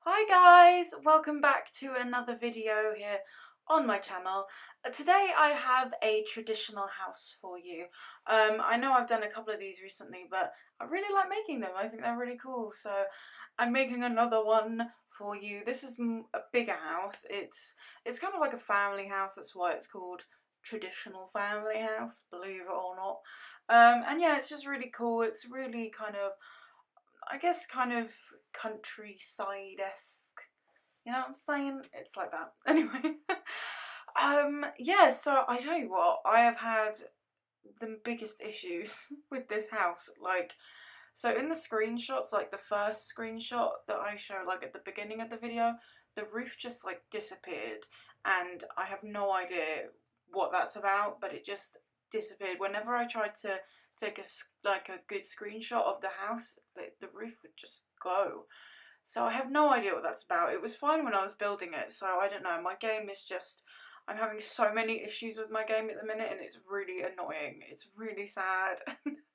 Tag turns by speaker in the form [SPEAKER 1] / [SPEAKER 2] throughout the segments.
[SPEAKER 1] Hi guys, welcome back to another video here on my channel. Today I have a traditional house for you. I know I've done a couple of these recently, but I really like making them. I think they're really cool, so I'm making another one for you. This is a bigger house. It's kind of like a family house. That's why it's called traditional family house, believe it or not. And yeah, it's just really cool. It's really kind of, I guess, kind of countryside-esque. You know what I'm saying? It's like that. Anyway. Yeah, so I tell you what, I have had the biggest issues with this house. Like, so in the screenshots, like the first screenshot that I show, like at the beginning of the video, the roof just like disappeared, and I have no idea what that's about, but it just disappeared. Whenever I tried to take like a good screenshot of the house, the roof would just go. So I have no idea what that's about. It was fine when I was building it, so I don't know. My game is just, I'm having so many issues with my game at the minute, and it's really annoying. It's really sad.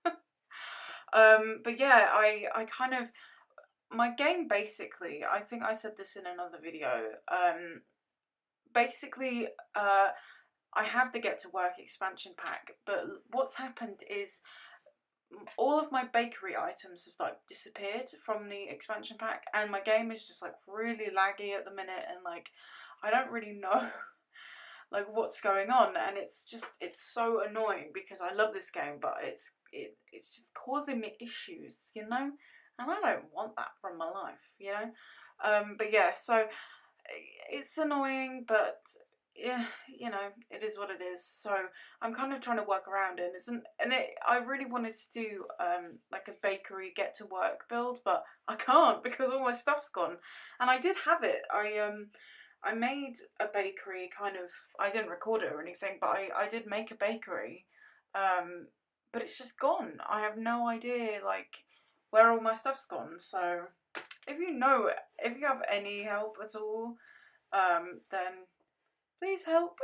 [SPEAKER 1] But yeah, I kind of, my game basically, I think I said this in another video, basically, I have the Get to Work expansion pack, but what's happened is all of my bakery items have like disappeared from the expansion pack, and my game is just like really laggy at the minute, and like I don't really know like what's going on, and it's so annoying because I love this game, but it's just causing me issues, you know, and I don't want that from my life, you know. But yeah, so it's annoying, but yeah, you know, it is what it is. So I'm kind of trying to work around it. I really wanted to do like a bakery get to work build, but I can't because all my stuff's gone. And I did have it. I made a bakery kind of, I didn't record it or anything, but I did make a bakery. But it's just gone. I have no idea like where all my stuff's gone. So if you know, if you have any help at all, then please help.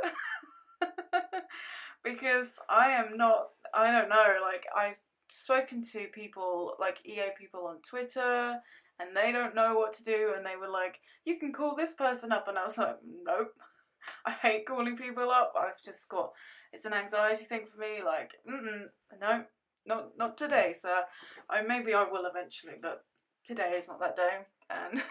[SPEAKER 1] Because I am not, I don't know, like I've spoken to people, like EA people on Twitter, and they don't know what to do, and they were like, you can call this person up, and I was like, nope. I hate calling people up. I've just got, it's an anxiety thing for me, like, no, not today, sir. Maybe I will eventually, but today is not that day. And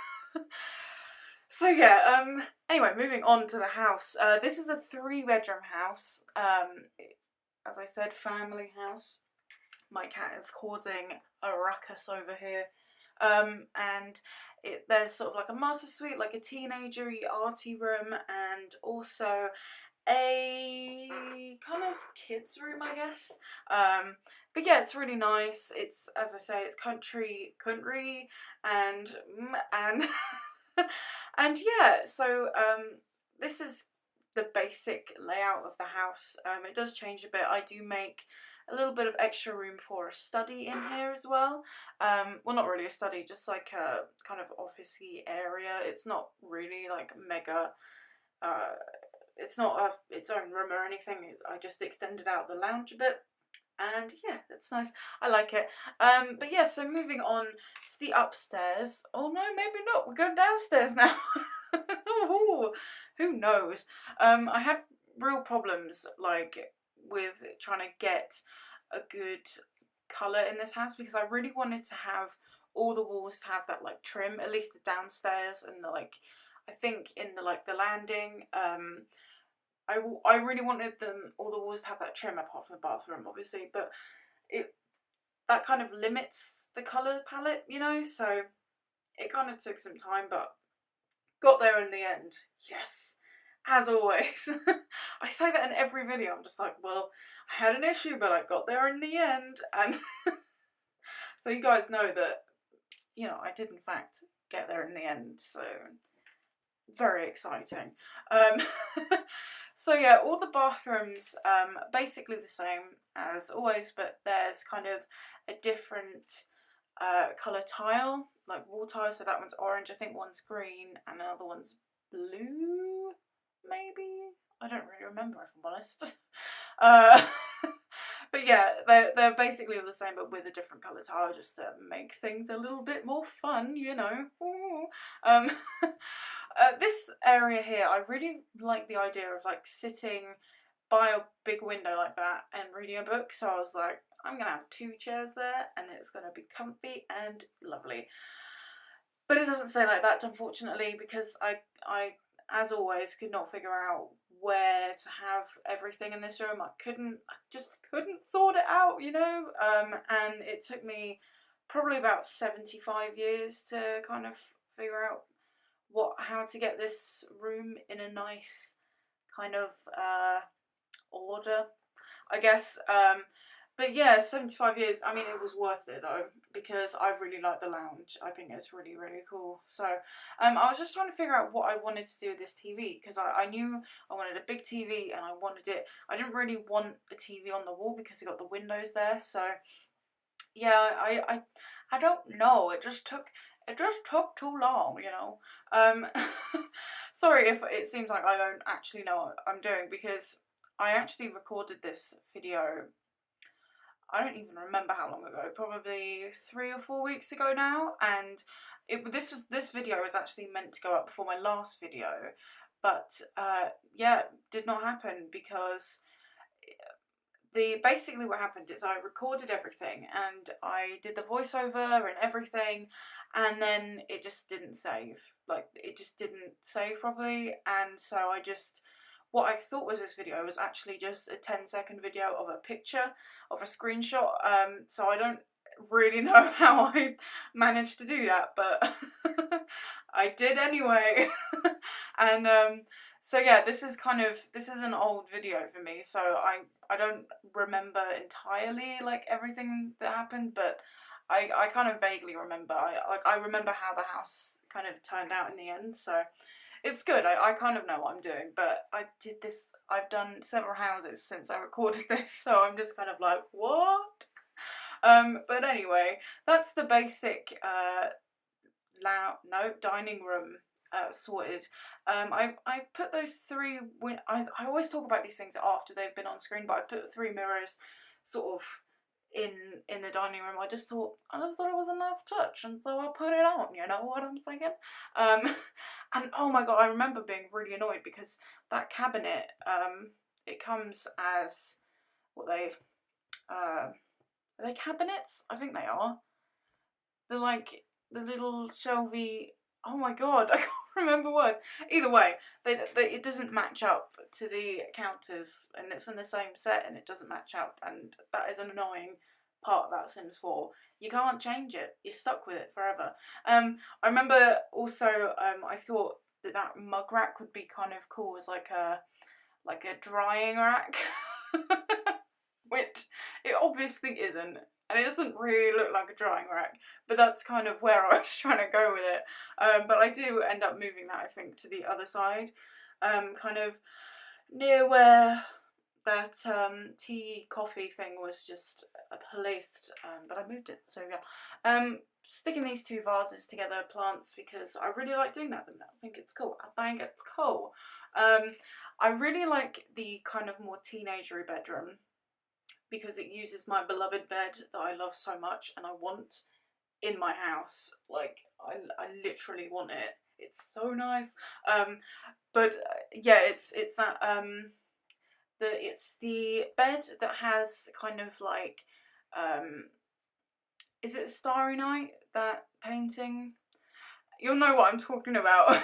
[SPEAKER 1] so yeah, anyway, moving on to the house. This is a 3-bedroom house. As I said, family house. My cat is causing a ruckus over here. And there's sort of like a master suite, like a teenager-y arty room, and also a kind of kids room, I guess. But yeah, it's really nice. It's, as I say, it's country, and and yeah. So this is the basic layout of the house. It does change a bit. I do make a little bit of extra room for a study in here as well. Well, not really a study, just like a kind of office-y area. It's not really like mega, it's not its own room or anything. I just extended out the lounge a bit. And yeah, that's nice. I like it. But yeah, so moving on to the upstairs. Oh no, maybe not. We're going downstairs now. Ooh, who knows? I had real problems like with trying to get a good colour in this house because I really wanted to have all the walls to have that like trim, at least the downstairs and the like, I think in the like the landing. I really wanted them, all the walls to have that trim apart from the bathroom obviously, but that kind of limits the colour palette, you know, so it kind of took some time, but got there in the end. Yes, as always. I say that in every video. I'm just like, well, I had an issue, but I got there in the end. And so you guys know that, you know, I did in fact get there in the end. So very exciting. So yeah, all the bathrooms basically the same as always, but there's kind of a different colour tile, like wall tile. So that one's orange, I think one's green, and another one's blue, maybe? I don't really remember if I'm honest. But yeah, they're basically the same, but with a different colour tile, just to make things a little bit more fun, you know. Ooh. Um, this area here, I really like the idea of like sitting by a big window like that and reading a book. So I was like, I'm gonna have 2 chairs there, and it's gonna be comfy and lovely. But it doesn't say like that, unfortunately, because I, as always, could not figure out where to have everything in this room. I just couldn't sort it out, you know. And it took me probably about 75 years to kind of figure out how to get this room in a nice kind of order, I guess. But yeah, 75 years, I mean, it was worth it though, because I really like the lounge. I think it's really, really cool. So I was just trying to figure out what I wanted to do with this TV, because I knew I wanted a big TV, and I didn't really want a TV on the wall because it got the windows there. So yeah, I don't know, it just took too long, you know. Sorry if it seems like I don't actually know what I'm doing, because I actually recorded this video, I don't even remember how long ago, probably 3 or 4 weeks ago now, and this video was actually meant to go up before my last video, but yeah, did not happen, because basically what happened is I recorded everything and I did the voiceover and everything, and then it just didn't save. Like, it just didn't save properly, and so what I thought was this video was actually just a 10-second video of a picture, of a screenshot. So I don't really know how I managed to do that, but I did anyway. And so yeah, this is an old video for me, so I don't remember entirely like everything that happened, but I kind of vaguely remember. I remember how the house kind of turned out in the end, so it's good. I kind of know what I'm doing, but I've done several houses since I recorded this, so I'm just kind of like, what? But anyway, that's the basic dining room sorted. I put those 3 I always talk about these things after they've been on screen, but I put 3 mirrors sort of in the dining room. I just thought it was a nice touch, and so I put it on, you know what I'm saying? And oh my god, I remember being really annoyed because that cabinet, it comes as, are they cabinets? I think they are. They're like the little shelvy, oh my god, I can't remember words. Either way, it doesn't match up to the counters, and it's in the same set and it doesn't match up, and that is an annoying part about Sims 4. You can't change it, you're stuck with it forever. I remember also, I thought that mug rack would be kind of cool as like a drying rack, which it obviously isn't. And it doesn't really look like a drying rack, but that's kind of where I was trying to go with it. But I do end up moving that, I think, to the other side, kind of near where that tea coffee thing was just placed, but I moved it, so yeah. Sticking these 2 vases together, plants, because I really like doing that. I think it's cool. I really like the kind of more teenagery bedroom, because it uses my beloved bed that I love so much and I want in my house. Like, I literally want it. It's so nice. But yeah, it's that it's the bed that has kind of like is it Starry Night, that painting? You'll know what I'm talking about.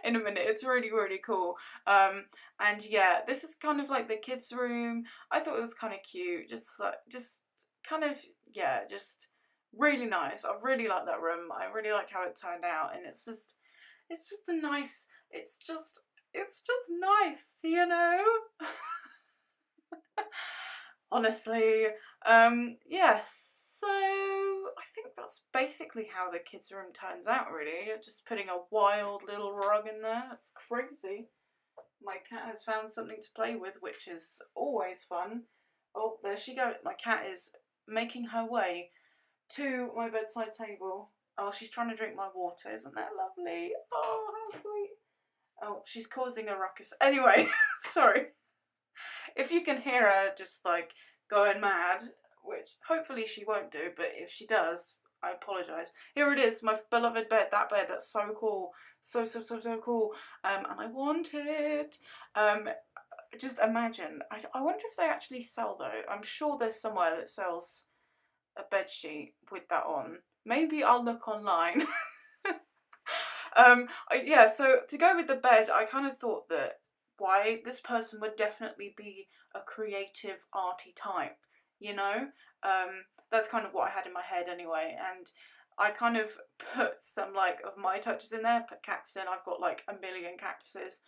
[SPEAKER 1] In a minute. It's really, really cool. And yeah, this is kind of like the kids' room. I thought it was kind of cute, just kind of, yeah, just really nice. I really like that room. I really like how it turned out, and it's just a nice, it's just nice, you know. Honestly, yes. So I think that's basically how the kids' room turns out, really. Just putting a wild little rug in there. It's crazy. My cat has found something to play with, which is always fun. Oh, there she goes. My cat is making her way to my bedside table. Oh, she's trying to drink my water. Isn't that lovely? Oh, how sweet. Oh, she's causing a ruckus. Anyway, sorry. If you can hear her just like going mad, which hopefully she won't do, but if she does, I apologise. Here it is, my beloved bed. That bed, that's so cool, so cool. And I want it. Just imagine. I wonder if they actually sell though. I'm sure there's somewhere that sells a bed sheet with that on. Maybe I'll look online. Yeah, so to go with the bed, I kind of thought that why this person would definitely be a creative, arty type, you know? That's kind of what I had in my head anyway, and I kind of put some like of my touches in there, put cactus in. I've got like a million cactuses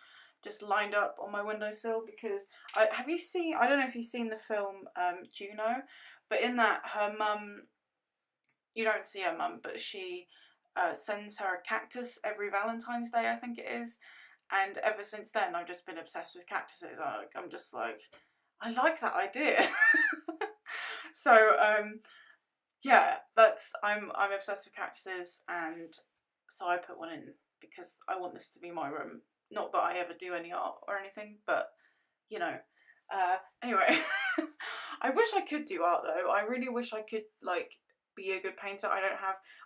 [SPEAKER 1] just lined up on my windowsill because have you seen, I don't know if you've seen the film Juno, but in that her mum, you don't see her mum, but she sends her a cactus every Valentine's Day, I think it is. And ever since then, I've just been obsessed with cactuses. I'm just like, I like that idea. So yeah, I'm obsessed with cactuses, and so I put one in because I want this to be my room. Not that I ever do any art or anything, but you know. Anyway, I wish I could do art though. I really wish I could like be a good painter. I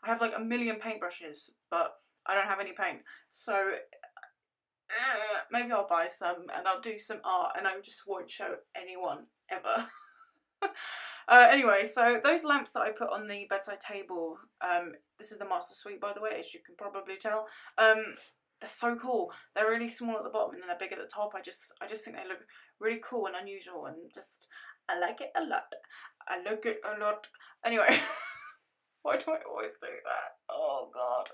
[SPEAKER 1] have like a million paintbrushes, but I don't have any paint. So maybe I'll buy some and I'll do some art and I just won't show anyone ever. Anyway, so those lamps that I put on the bedside table, this is the master suite by the way, as you can probably tell. They're so cool. They're really small at the bottom and then they're big at the top. I just think they look really cool and unusual, and just I like it a lot. I like it a lot. Anyway, why do I always do that? Oh god.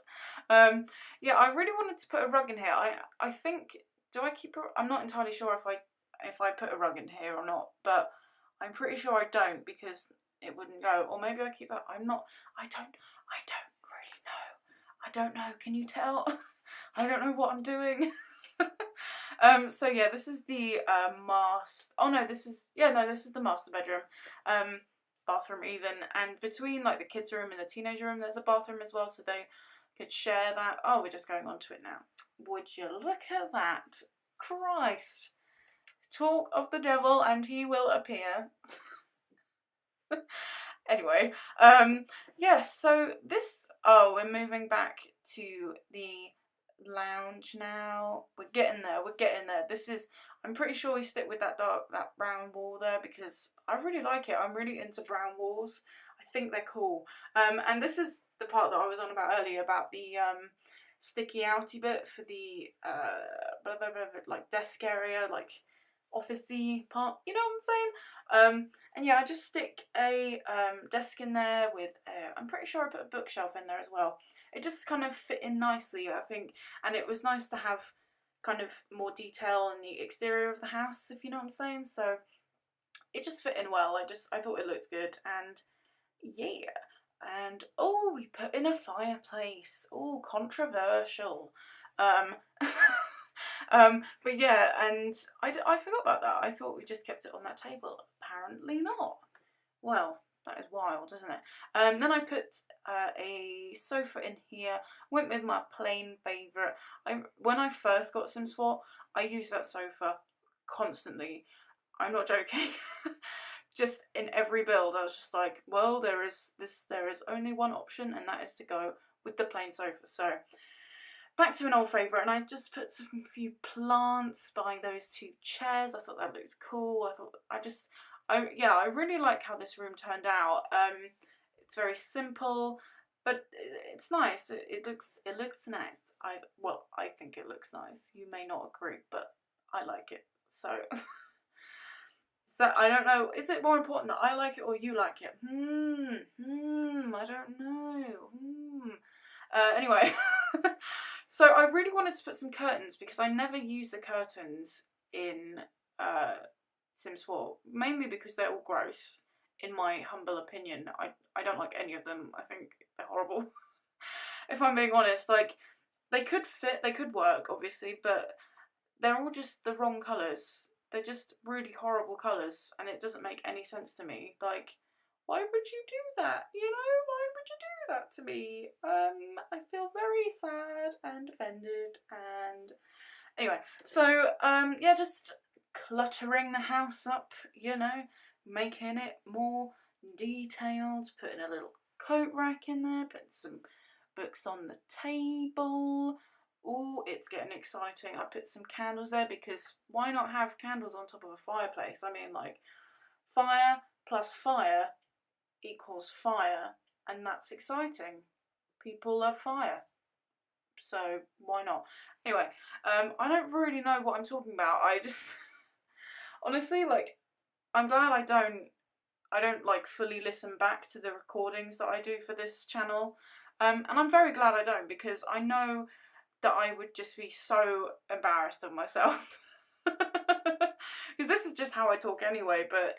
[SPEAKER 1] Yeah, I really wanted to put a rug in here. I think, do I keep I'm not entirely sure if I put a rug in here or not, but I'm pretty sure I don't because it wouldn't go. Or maybe I keep that. I don't really know. I don't know. Can you tell? I don't know what I'm doing. So yeah, this is the this is the master bedroom. Bathroom even, and between like the kids' room and the teenage room there's a bathroom as well, so they could share that. Oh, we're just going on to it now. Would you look at that? Christ. Talk of the devil and he will appear. Anyway, yes, so this, we're moving back to the lounge now. We're getting there. This is, I'm pretty sure we stick with that brown wall there because I really like it. I'm really into brown walls. I think they're cool. And this is the part that I was on about earlier about the sticky outy bit for the like desk area, like officey part, you know what I'm saying? And yeah, I just stick a desk in there with I'm pretty sure I put a bookshelf in there as well. It just kind of fit in nicely, I think, and it was nice to have kind of more detail in the exterior of the house, if you know what I'm saying. So it just fit in well. I thought it looked good, and yeah. And oh, we put in a fireplace. Oh, controversial. Um, but yeah, and I forgot about that. I thought we just kept it on that table. Apparently not. Well, that is wild, isn't it? Then I put a sofa in here. Went with my plain favourite. When I first got Sims 4, I used that sofa constantly. I'm not joking. Just in every build, I was just like, well, there is only one option, and that is to go with the plain sofa. So back to an old favourite, and I just put some few plants by those two chairs. I thought that looked cool. I really like how this room turned out. It's very simple, but it's nice. It looks nice. I think it looks nice. You may not agree, but I like it. So so I don't know. Is it more important that I like it or you like it? I don't know. Anyway, so I really wanted to put some curtains because I never use the curtains in Sims 4, mainly because they're all gross, in my humble opinion. I don't like any of them. I think they're horrible. If I'm being honest, like, they could fit, they could work, obviously, but they're all just the wrong colours. They're just really horrible colours, and it doesn't make any sense to me. Like, why would you do that? You know, why would you do that to me? I feel very sad and offended, and anyway, so yeah, just cluttering the house up, you know, making it more detailed, putting a little coat rack in there, putting some books on the table. Oh, it's getting exciting. I put some candles there because why not have candles on top of a fireplace? I mean, like, fire plus fire equals fire, and that's exciting. People love fire, so why not? Anyway, I don't really know what I'm talking about. I just honestly, like, I'm glad I don't like fully listen back to the recordings that I do for this channel, and I'm very glad I don't, because I know that I would just be so embarrassed of myself. Because this is just how I talk anyway, but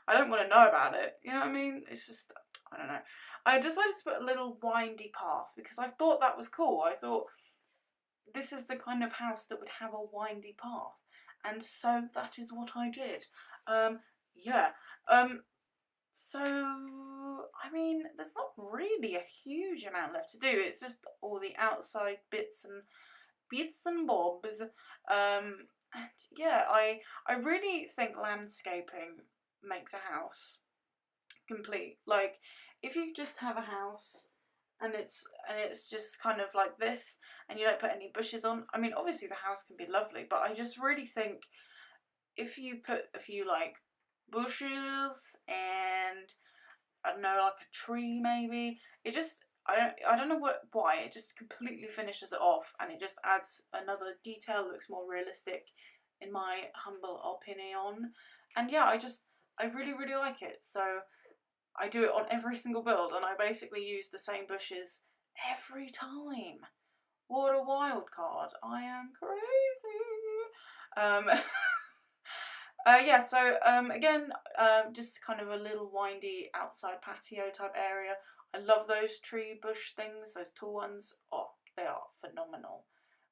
[SPEAKER 1] I don't want to know about it, you know what I mean? It's just, I don't know. I decided to put a little windy path because I thought that was cool. I thought this is the kind of house that would have a windy path, and so that is what I did. Yeah. So, I mean, there's not really a huge amount left to do. It's just all the outside bits and bobs. And yeah, I really think landscaping makes a house complete. Like, if you just have a house and it's just kind of like this, and you don't put any bushes on, I mean, obviously the house can be lovely, but I just really think if you put a few like bushes and I don't know, like a tree maybe, it just, I don't know why it just completely finishes it off, and it just adds another detail, looks more realistic in my humble opinion. And yeah, I really really like it. So I do it on every single build, and I basically use the same bushes every time. What a wild card. I am crazy. Yeah, so again, just kind of a little windy outside patio type area. I love those tree bush things, those tall ones. Oh, they are phenomenal.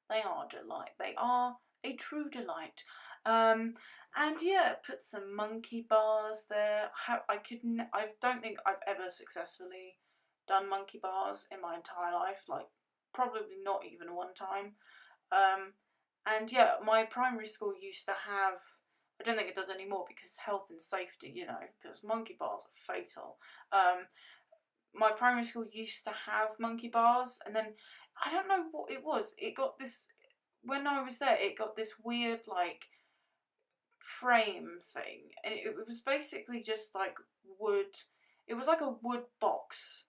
[SPEAKER 1] They are a delight. They are a true delight. And yeah, put some monkey bars there. I don't think I've ever successfully done monkey bars in my entire life. Like, probably not even one time. And yeah, my primary school used to have, I don't think it does anymore because health and safety, you know, because monkey bars are fatal. My primary school used to have monkey bars, and then I don't know what it was. It got this, when I was there, it got this weird like frame thing, and it was basically just like wood. It was like a wood box,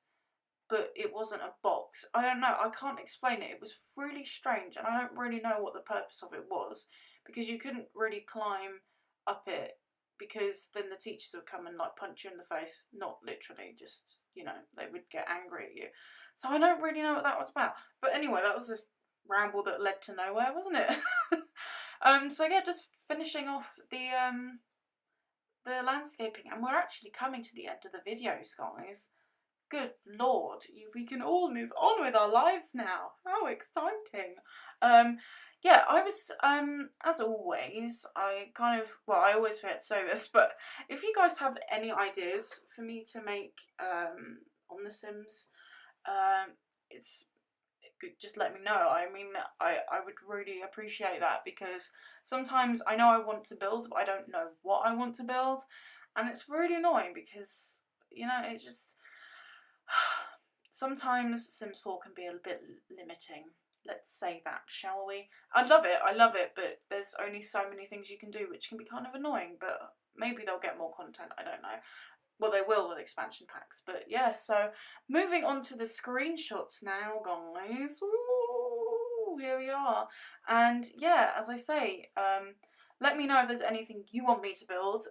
[SPEAKER 1] but it wasn't a box. I don't know, I can't explain it. It was really strange, and I don't really know what the purpose of it was, because you couldn't really climb up it, because then the teachers would come and like punch you in the face. Not literally, just, you know, they would get angry at you. So I don't really know what that was about. But anyway, that was this ramble that led to nowhere, wasn't it? So yeah, just finishing off the landscaping, and we're actually coming to the end of the videos, guys. Good lord, we can all move on with our lives now. How exciting. Yeah, I was, as always, I always forget to say this, but if you guys have any ideas for me to make, on The Sims, it's good, just let me know. I mean, I would really appreciate that, because sometimes I know I want to build, but I don't know what I want to build, and it's really annoying because, you know, it's just, sometimes Sims 4 can be a bit limiting. Let's say that, shall we? I love it, but there's only so many things you can do, which can be kind of annoying, but maybe they'll get more content, I don't know. Well, they will with expansion packs, but yeah, so moving on to the screenshots now, guys. Ooh, here we are. And yeah, as I say, let me know if there's anything you want me to build.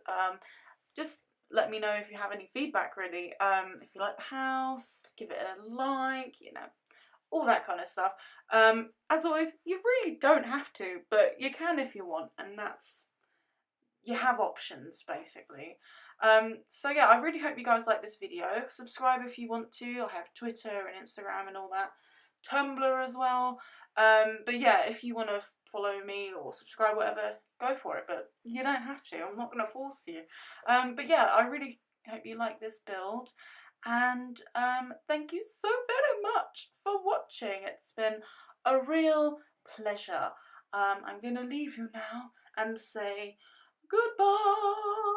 [SPEAKER 1] Just let me know if you have any feedback, really. If you like the house, give it a like, you know, all that kind of stuff. As always, you really don't have to, but you can if you want, and that's, you have options, basically. So yeah, I really hope you guys like this video. Subscribe if you want to. I have Twitter and Instagram and all that. Tumblr as well. But yeah, if you want to follow me or subscribe, whatever, go for it. But you don't have to. I'm not going to force you. But yeah, I really hope you like this build. And thank you so very much for watching. It's been a real pleasure. I'm going to leave you now and say Goodbye.